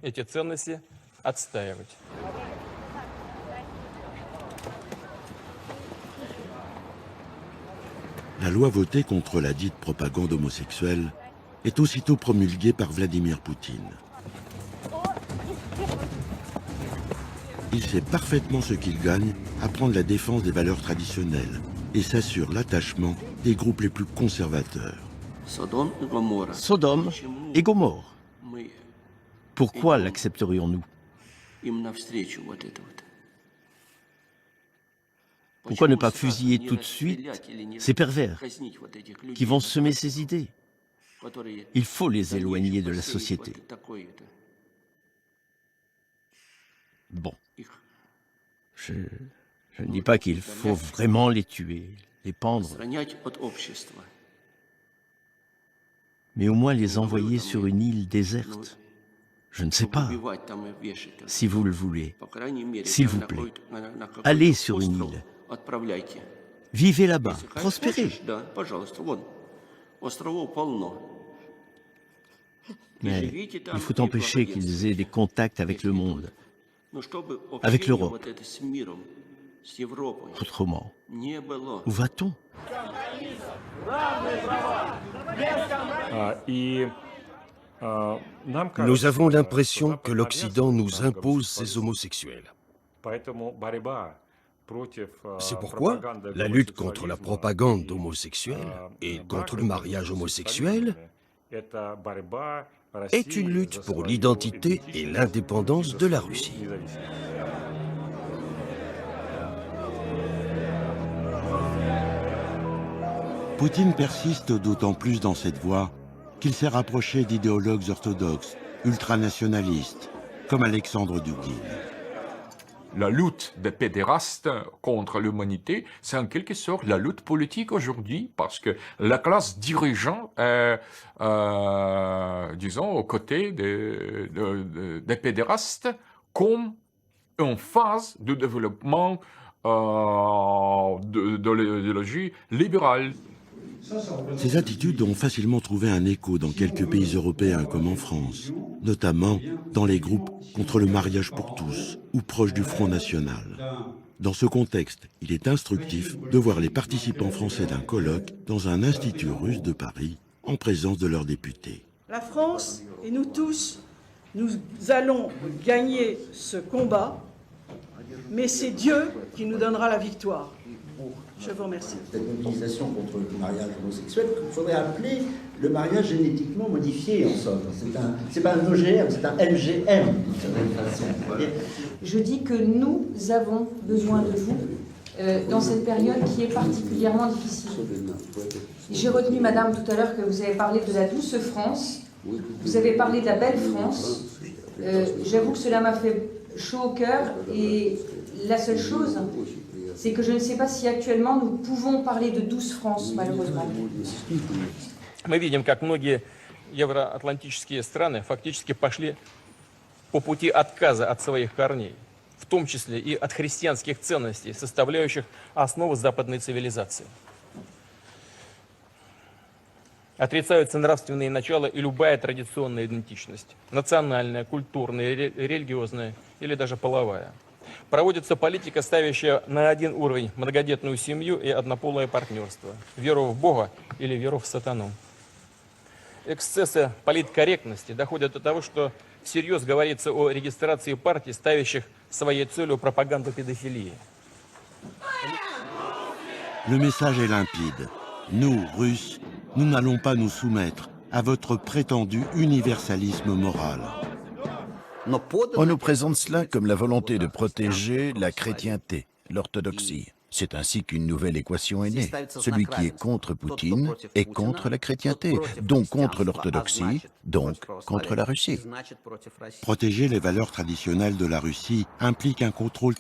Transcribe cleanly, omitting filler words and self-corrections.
эти ценности отстаивать. La loi votée contre la dite propagande homosexuelle est aussitôt promulguée par Vladimir Poutine. Il sait parfaitement ce qu'il gagne à prendre la défense des valeurs traditionnelles et s'assure l'attachement des groupes les plus conservateurs. Sodome et Gomorre. Pourquoi l'accepterions-nous? Pourquoi ne pas fusiller tout de suite ces pervers qui vont semer ces idées? Il faut les éloigner de la société. Bon, je ne dis pas qu'il faut vraiment les tuer, les pendre, mais au moins les envoyer sur une île déserte. Je ne sais pas, si vous le voulez, s'il vous plaît. Allez sur une île. Vivez là-bas, prospérez. Mais il faut empêcher qu'ils aient des contacts avec le monde, avec l'Europe. Autrement, où va-t-on? Nous avons l'impression que l'Occident nous impose ces homosexuels. C'est pourquoi la lutte contre la propagande homosexuelle et contre le mariage homosexuel est une lutte pour l'identité et l'indépendance de la Russie. Poutine persiste d'autant plus dans cette voie qu'il s'est rapproché d'idéologues orthodoxes, ultranationalistes, comme Alexandre Douguine. La lutte des pédérastes contre l'humanité, c'est en quelque sorte la lutte politique aujourd'hui, parce que la classe dirigeante est, disons, aux côtés des pédérastes comme une phase de développement de l'idéologie libérale. Ces attitudes ont facilement trouvé un écho dans quelques pays européens comme en France, notamment dans les groupes contre le mariage pour tous ou proches du Front National. Dans ce contexte, il est instructif de voir les participants français d'un colloque dans un institut russe de Paris en présence de leurs députés. La France et nous tous, nous allons gagner ce combat, mais c'est Dieu qui nous donnera la victoire. Je vous remercie. Cette mobilisation contre le mariage homosexuel, il faudrait appeler le mariage génétiquement modifié, en somme. C'est pas un OGM, c'est un MGM, d'une certaine façon. Je dis que nous avons besoin de vous dans cette période qui est particulièrement difficile. J'ai retenu, madame, tout à l'heure que vous avez parlé de la douce France, vous avez parlé de la belle France. J'avoue que cela m'a fait chaud au cœur et la seule chose, c'est que je ne sais pas si actuellement nous pouvons parler de douce France, malheureusement. Мы видим, как многие евроатлантические страны фактически пошли по пути отказа от своих корней, в том числе и от христианских ценностей, составляющих основу западной цивилизации. Отрицаются нравственные начала и любая традиционная идентичность, национальная, культурная, религиозная или даже половая. Проводится политика, ставящая на один уровень многодетную семью и однополое партнерство, веру в Бога или веру в сатану. Эксцессы политкорректности доходят до того, что всерьез говорится о регистрации партий, ставящих своей целью пропаганду педофилии. Le message est limpide. Nous, Russes, nous n'allons pas nous soumettre à votre prétendu universalisme moral. On nous présente cela comme la volonté de protéger la chrétienté, l'orthodoxie. C'est ainsi qu'une nouvelle équation est née. Celui qui est contre Poutine est contre la chrétienté, donc contre l'orthodoxie, donc contre la Russie. Protéger les valeurs traditionnelles de la Russie implique un contrôle